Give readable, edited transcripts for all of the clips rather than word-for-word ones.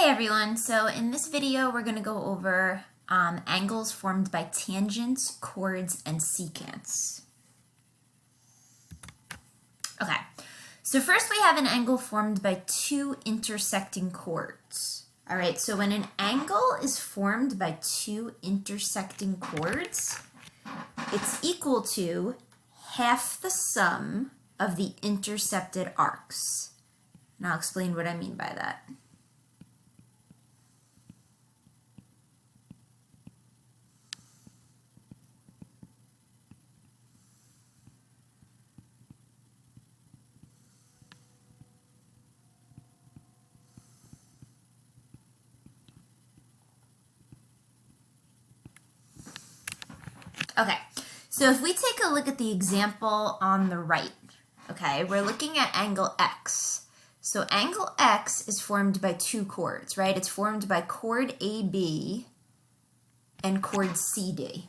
Hey everyone, so in this video we're going to go over angles formed by tangents, chords, and secants. Okay, so first we have an angle formed by two intersecting chords. Alright, so when an angle is formed by two intersecting chords, it's equal to half the sum of the intercepted arcs. And I'll explain what I mean by that. Okay, so if we take a look at the example on the right, okay, we're looking at angle X. So angle X is formed by two chords, right? It's formed by chord AB and chord CD.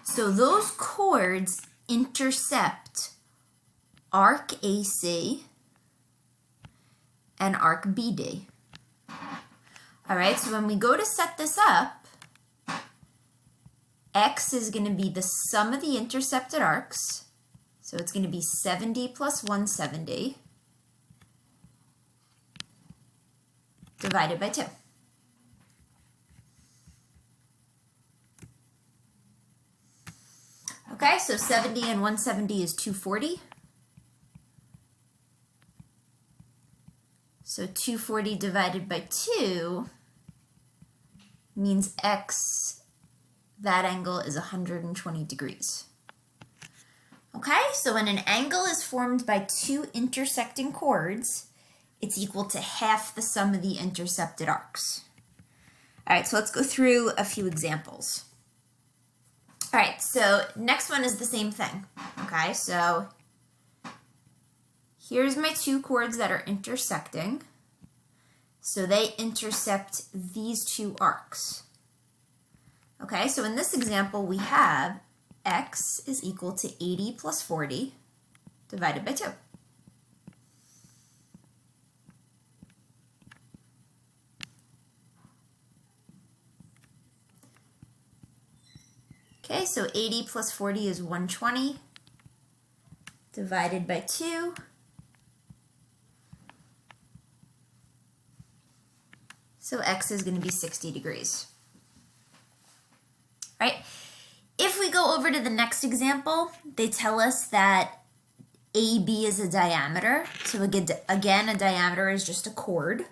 So those chords intercept arc AC and arc BD. All right, so when we go to set this up, X is going to be the sum of the intercepted arcs. So it's going to be 70 plus 170 divided by 2. Okay, so 70 and 170 is 240. So 240 divided by 2 means X, that angle is 120 degrees. Okay, so when an angle is formed by two intersecting chords, it's equal to half the sum of the intercepted arcs. All right, so let's go through a few examples. All right, so next one is the same thing. Okay, so here's my two chords that are intersecting. So they intercept these two arcs. Okay, so in this example, we have X is equal to 80 plus 40 divided by 2. Okay, so 80 plus 40 is 120 divided by 2. So X is going to be 60 degrees. Right? If we go over to the next example, they tell us that AB is a diameter. So again, a diameter is just a chord.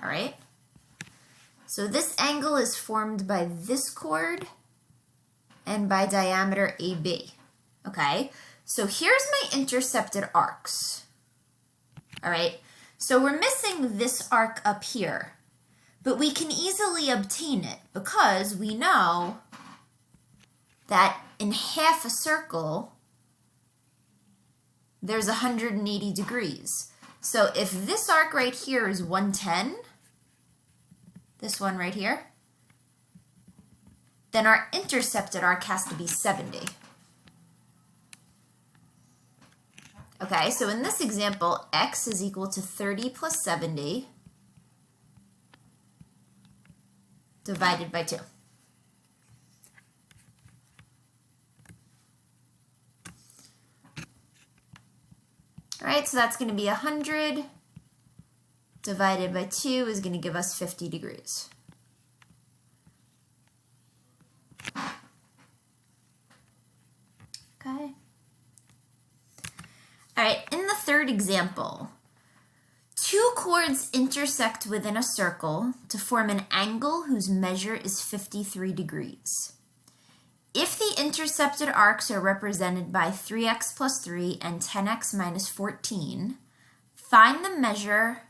All right? So this angle is formed by this chord and by diameter AB. Okay? So here's my intercepted arcs. All right? So we're missing this arc up here, but we can easily obtain it because we know that in half a circle, there's 180 degrees. So if this arc right here is 110, this one right here, then our intercepted arc has to be 70. Okay, so in this example, X is equal to 30 plus 70 divided by 2. All right, so that's going to be 100 divided by 2 is going to give us 50 degrees. Okay. All right, in the third example, two chords intersect within a circle to form an angle whose measure is 53 degrees. If the intercepted arcs are represented by 3x plus 3 and 10x minus 14, find the measure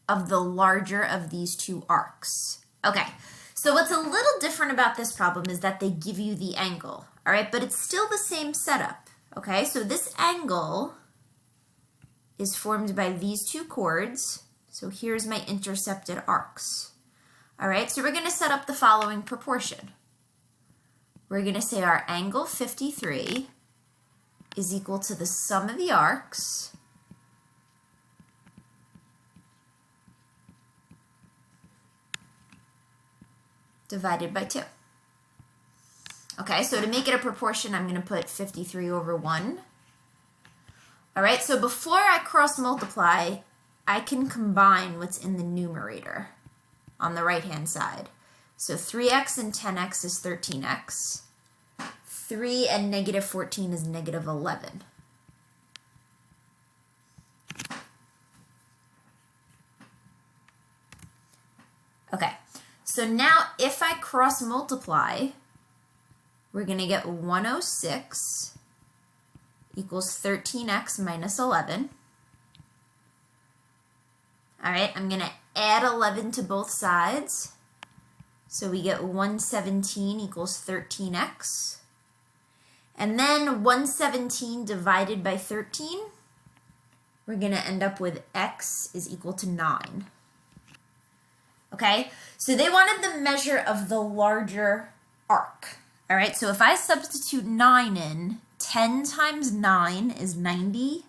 of the larger of these two arcs. Okay, so what's a little different about this problem is that they give you the angle, all right, but it's still the same setup, okay? So this angle is formed by these two chords. So here's my intercepted arcs. All right, so we're going to set up the following proportion. We're going to say our angle 53 is equal to the sum of the arcs divided by 2. Okay, so to make it a proportion, I'm going to put 53 over 1. All right, so before I cross multiply, I can combine what's in the numerator on the right-hand side. So 3x and 10x is 13x. 3 and negative 14 is negative 11. Okay, so now if I cross multiply, we're going to get 106 equals 13x minus 11. All right, I'm going to add 11 to both sides. So we get 117 equals 13x. And then 117 divided by 13, we're going to end up with x is equal to 9. Okay, so they wanted the measure of the larger arc. All right, so if I substitute 9 in, 10 times 9 is 90.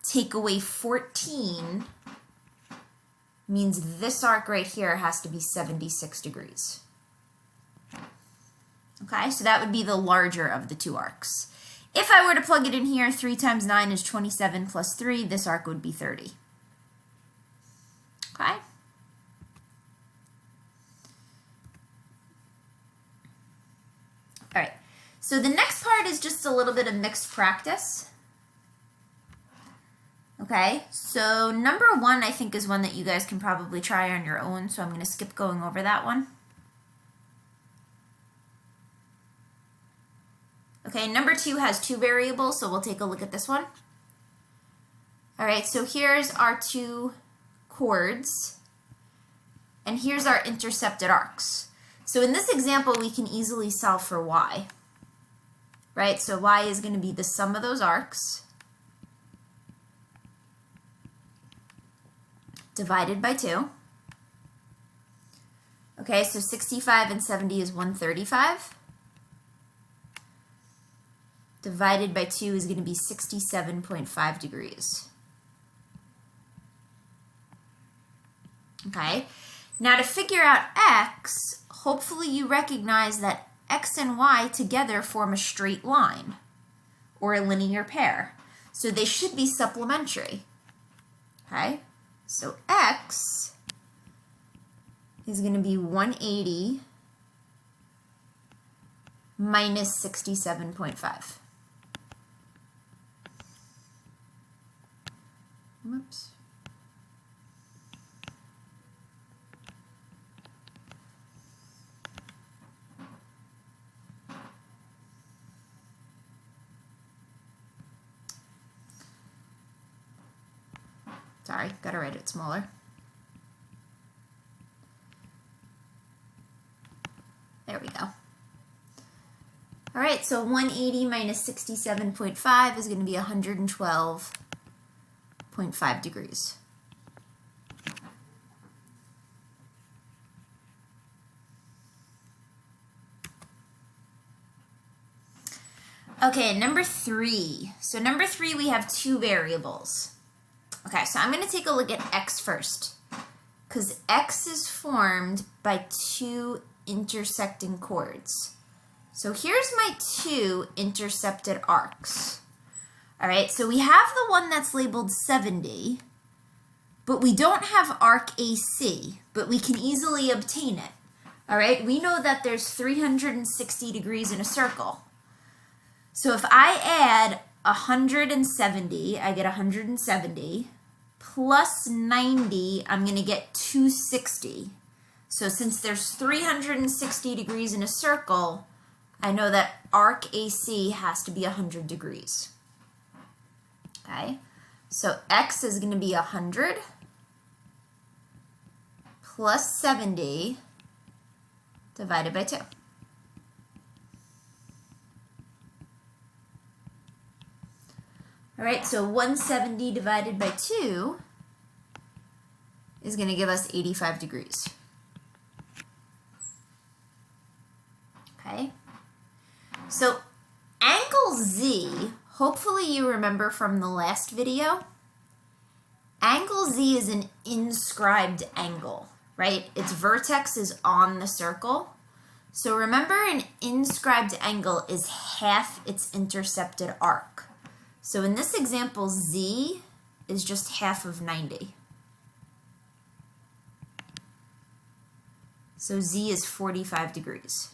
Take away 14 means this arc right here has to be 76 degrees. Okay, so that would be the larger of the two arcs. If I were to plug it in here, 3 times 9 is 27 plus 3. This arc would be 30. Okay. All right, so the next part is just a little bit of mixed practice. Okay, so number 1 I think is one that you guys can probably try on your own, so I'm going to skip going over that one. Okay, number 2 has 2 variables, so we'll take a look at this one. All right, so here's our 2 chords, and here's our intercepted arcs. So in this example, we can easily solve for y, right? So y is going to be the sum of those arcs divided by 2. Okay, so 65 and 70 is 135. Divided by 2 is going to be 67.5 degrees. Okay, now to figure out x, hopefully you recognize that x and y together form a straight line or a linear pair. So they should be supplementary. Okay, so x is going to be 180 minus 67.5. Whoops. Sorry, gotta write it smaller. There we go. All right, so 180 minus 67.5 is going to be 112.5 degrees. Okay, number 3. So number 3, we have 2 variables. Okay, so I'm going to take a look at x first, because x is formed by 2 intersecting chords. So here's my 2 intercepted arcs. All right, so we have the one that's labeled 70, but we don't have arc AC, but we can easily obtain it. All right, we know that there's 360 degrees in a circle. So if I add 170, I get 170, plus 90, I'm going to get 260. So since there's 360 degrees in a circle, I know that arc AC has to be 100 degrees. Okay, so x is going to be 100 plus 70 divided by 2. All right, so 170 divided by 2 is going to give us 85 degrees. Okay, so angle Z, hopefully you remember from the last video, angle Z is an inscribed angle, right? Its vertex is on the circle. So remember, an inscribed angle is half its intercepted arc. So in this example, Z is just half of 90. So Z is 45 degrees.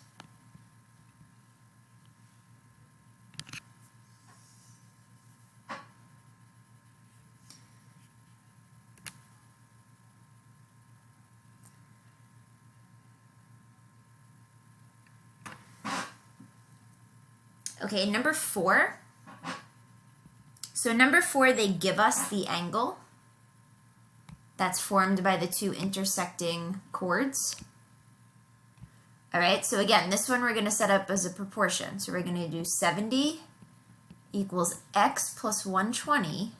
Okay, number 4. So number 4, they give us the angle that's formed by the two intersecting chords. All right, so again, this one we're going to set up as a proportion. So we're going to do 70 equals x plus 120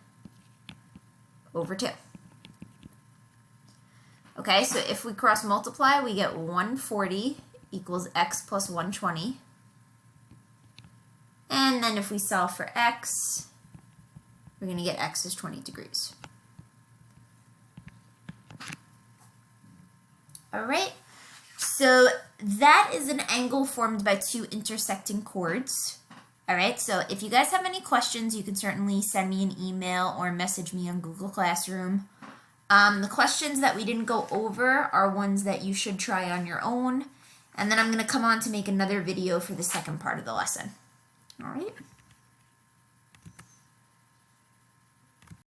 over 2. Okay, so if we cross multiply, we get 140 equals x plus 120. And then if we solve for x, we're going to get x is 20 degrees. All right, so that is an angle formed by two intersecting chords. All right, so if you guys have any questions, you can certainly send me an email or message me on Google Classroom. The questions that we didn't go over are ones that you should try on your own. And then I'm going to come on to make another video for the second part of the lesson. All right.